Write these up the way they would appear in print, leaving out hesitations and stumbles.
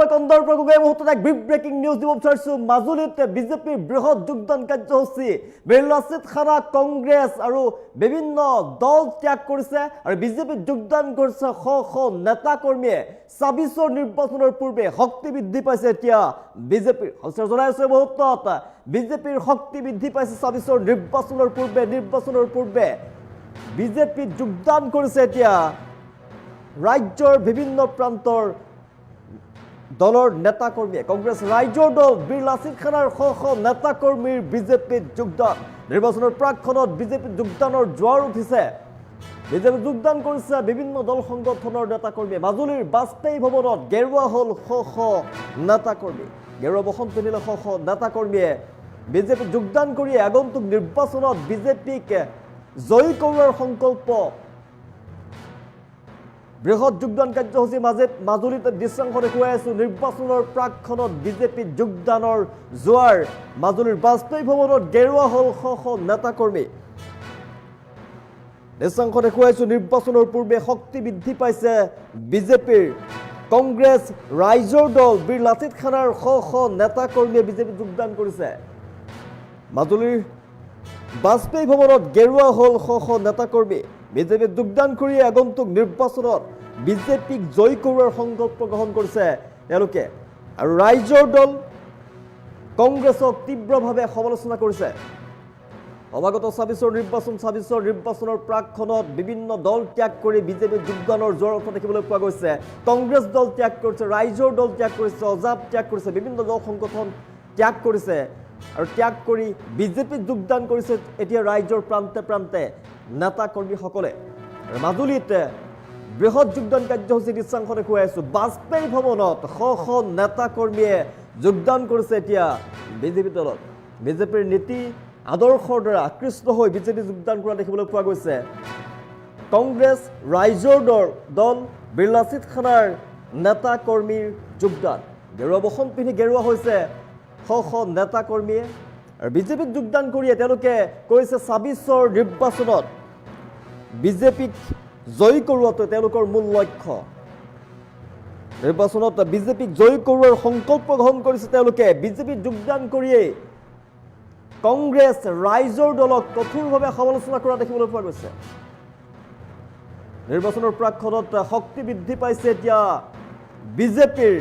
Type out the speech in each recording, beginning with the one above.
মই কন্দৰ প্ৰগুগে মুহূৰ্তত এক ব্ৰেকিং নিউজ দিব বিচাৰিছো মাজুলীত বিজেপিৰ বৃহৎ যোগদান কাৰ্যসূচী বেৰলাচিত খানা কংগ্ৰেছ আৰু বিভিন্ন দল ত্যাগ কৰিছে আৰু বিজেপিত যোগদান কৰিছে শ শ নেতা কৰ্মীয়ে ২৬ৰ নিৰ্বাচনৰ পূৰ্বে শক্তি বৃদ্ধি পাইছে এতিয়া বিজেপিৰ হস্তৰ জনাইছে মুহূৰ্তত বিজেপিৰ শক্তি বৃদ্ধি পাইছে ২৬ৰ নিৰ্বাচনৰ পূৰ্বে বিজেপিত যোগদান কৰিছে এতিয়া ৰাজ্যৰ বিভিন্ন প্ৰান্তৰ দলৰ নেতা কৰ্মীয়ে কংগ্ৰেছ ৰাজ্যৰ দল বেৰলাচিত খানাৰ শ শ নেতা কৰ্মীৰ বিজেপিত যোগদান নিৰ্বাচনৰ প্ৰাকখনত বিজেপিত যোগদানৰ জোৱাৰ উঠিছে বিজেপিত যোগদান কৰিছে বিভিন্ন দল সংগঠনৰ নেতা কৰ্মীয়ে মাজুলীৰ বাজপেয়ী ভৱনত গেৰুৱা হল শ শ নেতা কৰ্মী গেৰুৱা বসন পিন্ধিলে শ শ নেতা কৰ্মীয়ে বিজেপিত যোগদান কৰি আগন্তুক নিৰ্বাচনত বিজেপিক জয়ী কৰোৱাৰ সংকল্প বৃহৎ যোগদান কাৰ্যসূচী মাজুলীত দৃশ্যাংশ দেখুৱাই আছো নিৰ্বাচনৰ প্ৰাকখনত বিজেপিত যোগদানৰ জোৱাৰ মাজুলীৰ বাজপেয়ী ভৱনত গেৰুৱা হল শ শ নেতা কৰ্মী দৃশ্যাংশ দেখুৱাইছো নিৰ্বাচনৰ পূৰ্বে শক্তি বৃদ্ধি পাইছে বিজেপিৰ কংগ্ৰেছ ৰাইজৰ দল বেৰলাচিত খানাৰ শ শ নেতা কৰ্মীয়ে বিজেপিত যোগদান কৰিছে মাজুলীৰ বাজপেয়ী ভৱনত গেৰুৱা হল শ শ নেতা কৰ্মী বিজেপিত যোগদান কৰি আগন্তুক নিৰ্বাচনত বিজেপিক জয়ী কৰোৱাৰ সংকল্প গ্ৰহণ কৰিছে তেওঁলোকে আৰু ৰাইজৰ দল কংগ্ৰেছক তীব্ৰভাৱে সমালোচনা কৰিছে অৱাগত ২৬ৰ নিৰ্বাচনৰ প্ৰাকখনত বিভিন্ন দল ত্যাগ কৰি বিজেপিত যোগদানৰ জোৱাৰ উঠা দেখিবলৈ পোৱা গৈছে কংগ্ৰেছ দল ত্যাগ কৰিছে ৰাইজৰ দল ত্যাগ কৰিছে অজাপ ত্যাগ কৰিছে বিভিন্ন দল সংগঠন ত্যাগ কৰিছে আৰু ত্যাগ কৰি বিজেপিত যোগদান কৰিছে এতিয়া ৰাজ্যৰ প্ৰান্তে প্ৰান্তে নেতা কৰ্মীসকলে মাজুলীত বৃহৎ যোগদান কাৰ্যসূচী দৃশ্যাংশ দেখুৱাই আছো বাজপেয়ী ভৱনত শ শ নেতা কৰ্মীয়ে যোগদান কৰিছে এতিয়া বিজেপি দলত বিজেপিৰ নীতি আদৰ্শৰ দ্বাৰা আকৃষ্ট হৈ বিজেপি যোগদান কৰা দেখিবলৈ পোৱা গৈছে কংগ্ৰেছ ৰাইজৰ দল বেৰলাচিত খানাৰ নেতা কৰ্মীৰ যোগদান গেৰুৱা বসন পিন্ধি গেৰুৱা হৈছে শ শ নেতা কৰ্মীয়ে আৰু বিজেপিত যোগদান কৰিয়ে তেওঁলোকে কৈছে ২৬ৰ নিৰ্বাচনত বিজেপিক জয়ী কৰোৱাটো তেওঁলোকৰ মূল লক্ষ্য নিৰ্বাচনত বিজেপিক জয়ী কৰোৱাৰ সংকল্প গ্ৰহণ কৰিছে তেওঁলোকে বিজেপিত যোগদান কৰিয়ে কংগ্ৰেছ ৰাইজৰ দলক কঠোৰভাৱে সমালোচনা কৰা দেখিবলৈ পোৱা গৈছে নিৰ্বাচনৰ প্ৰাকখনত শক্তি বৃদ্ধি পাইছে এতিয়া বিজেপিৰ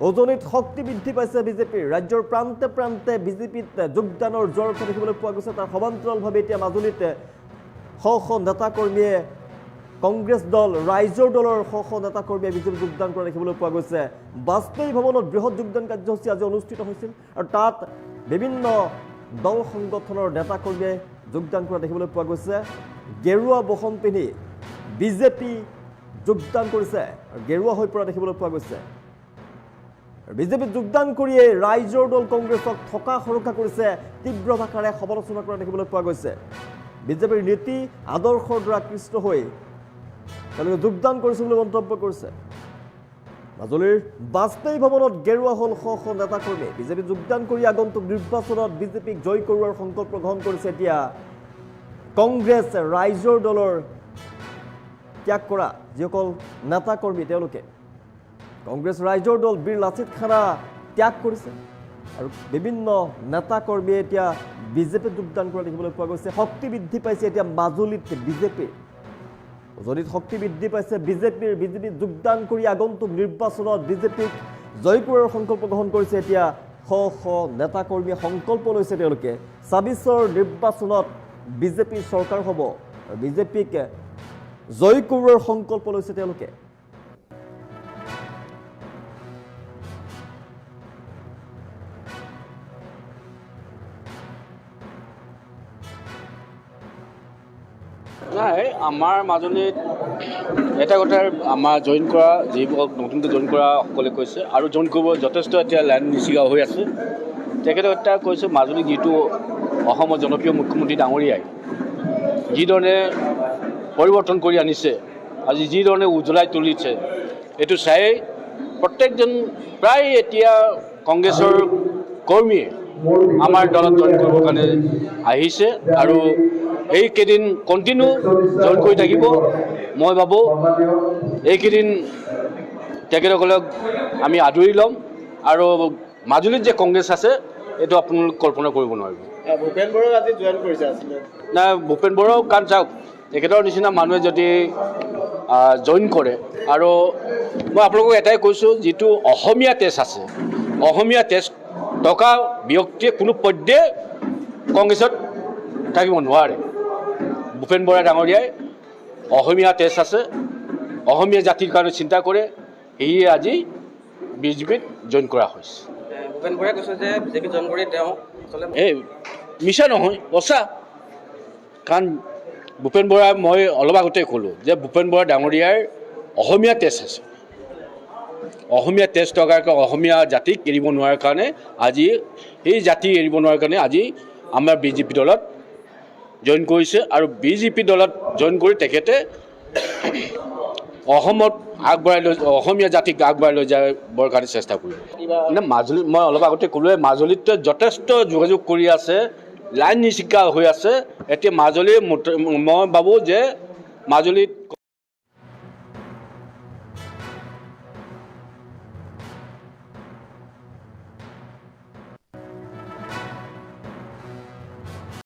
উজনিত শক্তি বৃদ্ধি পাইছে বিজেপিৰ ৰাজ্যৰ প্ৰান্তে প্ৰান্তে বিজেপিত যোগদানৰ জোৱাৰ উঠা দেখিবলৈ পোৱা গৈছে তাৰ সমান্তৰালভাৱে এতিয়া মাজুলীত শ শ নেতা কৰ্মীয়ে কংগ্ৰেছ দল ৰাইজৰ দলৰ শ শ নেতা কৰ্মীয়ে বিজেপিত যোগদান কৰা দেখিবলৈ পোৱা গৈছে বাজপেয়ী ভৱনত বৃহৎ যোগদান কাৰ্যসূচী আজি অনুষ্ঠিত হৈছিল আৰু তাত বিভিন্ন দল সংগঠনৰ নেতা কৰ্মীয়ে যোগদান কৰা দেখিবলৈ পোৱা গৈছে গেৰুৱা বসন পিন্ধি বিজেপি যোগদান কৰিছে আৰু গেৰুৱা হৈ পৰা দেখিবলৈ পোৱা গৈছে বিজেপিত যোগদান কৰিয়ে ৰাইজৰ দল কংগ্ৰেছক থকা সুৰক্ষা কৰিছে তীব্ৰ ভাষাৰে সমালোচনা কৰা দেখিবলৈ পোৱা গৈছে বিজেপিৰ নীতি আদৰ্শৰ দ্বাৰা আকৃষ্ট হৈ তেওঁলোকে যোগদান কৰিছে বুলি মন্তব্য কৰিছে মাজুলীৰ বাজপেয়ী ভৱনত গেৰুৱা হল শ শ নেতা কৰ্মী বিজেপিত যোগদান কৰি আগন্তুক নিৰ্বাচনত বিজেপিক জয়ী কৰোৱাৰ সংকল্প গ্ৰহণ কৰিছে এতিয়া কংগ্ৰেছ ৰাইজৰ দলৰ ত্যাগ কৰা যিসকল নেতা কৰ্মী তেওঁলোকে কংগ্ৰেছ ৰাইজৰ দল বেৰলাচিত খানা ত্যাগ কৰিছে আৰু বিভিন্ন নেতা কৰ্মীয়ে এতিয়া বিজেপিত যোগদান কৰা দেখিবলৈ পোৱা গৈছে শক্তি বৃদ্ধি পাইছে এতিয়া মাজুলীত বিজেপিৰ উজনিত শক্তি বৃদ্ধি পাইছে বিজেপিত যোগদান কৰি আগন্তুক নিৰ্বাচনত বিজেপিক জয়ী কৰাৰ সংকল্প গ্ৰহণ কৰিছে এতিয়া শ শ নেতা কৰ্মীয়ে সংকল্প লৈছে তেওঁলোকে ২৬ৰ নিৰ্বাচনত বিজেপিৰ চৰকাৰ হ'ব আৰু বিজেপিক জয়ী কৰোৱাৰ সংকল্প লৈছে তেওঁলোকে নাই আমাৰ মাজুলীত এটা কথা আমাৰ জইন কৰা যিবোৰ নতুনকৈ জইন কৰা সকলে কৈছে আৰু জইন কৰিব যথেষ্ট এতিয়া লাইন নিচিগা হৈ আছে তেখেতে এটা কৈছে মাজুলী যিটো অসমৰ জনপ্ৰিয় মুখ্যমন্ত্ৰী ডাঙৰীয়াই যিধৰণে পৰিৱৰ্তন কৰি আনিছে আজি যিধৰণে উজ্বলাই তুলিছে এইটো চাই প্ৰত্যেকজন প্ৰায় এতিয়া কংগ্ৰেছৰ কৰ্মীয়ে আমাৰ দলত জইন কৰিবৰ কাৰণে আহিছে আৰু এইকেইদিন কণ্টিনিউ জইন কৰি থাকিব মই ভাবোঁ এইকেইদিন তেখেতসকলক আমি আদৰি ল'ম আৰু মাজুলীত যে কংগ্ৰেছ আছে এইটো আপোনালোক কল্পনা কৰিব নোৱাৰিব। ভূপেন বড়াও আজি জইন কৰিছে আছিলে নাই ভূপেন বড়াও কাৰণ চাওক তেখেতৰ নিচিনা মানুহে যদি জইন কৰে আৰু মই আপোনালোকক এটাই কৈছোঁ যিটো অসমীয়া তেজ আছে অসমীয়া তেজ থকা ব্যক্তিয়ে কোনো পধ্যে কংগ্ৰেছত থাকিব নোৱাৰে। ভূপেন বৰা ডাঙৰীয়াই অসমীয়া তেজ আছে অসমীয়া জাতিৰ কাৰণে চিন্তা কৰে সেয়ে আজি বিজেপিত জইন কৰা হৈছে। ভূপেন বৰাই কৈছে যে বিজেপি জইন কৰি তেওঁ এই মিছা নহয় সঁচা কাৰণ ভূপেন বৰা মই অলপ আগতে ক'লোঁ যে ভূপেন বৰা ডাঙৰীয়াৰ অসমীয়া তেজ আছে অসমীয়া তেজ থকাৰ অসমীয়া জাতিক এৰিব নোৱাৰাৰ কাৰণে আজি সেই জাতি এৰিব নোৱাৰাৰ কাৰণে আজি আমাৰ বিজেপি দলত জইন কৰিছে আৰু বিজেপি দলত জইন কৰি তেখেতে অসমত আগবঢ়াই লৈ অসমীয়া জাতিক আগবঢ়াই লৈ যাবৰ কাৰণে চেষ্টা কৰিব। মানে মাজুলীত মই অলপ আগতে ক'লোৱে মাজুলীত যথেষ্ট যোগাযোগ কৰি আছে লাইন নিচিকা হৈ আছে এতিয়া মাজুলী মই ভাবোঁ যে মাজুলীত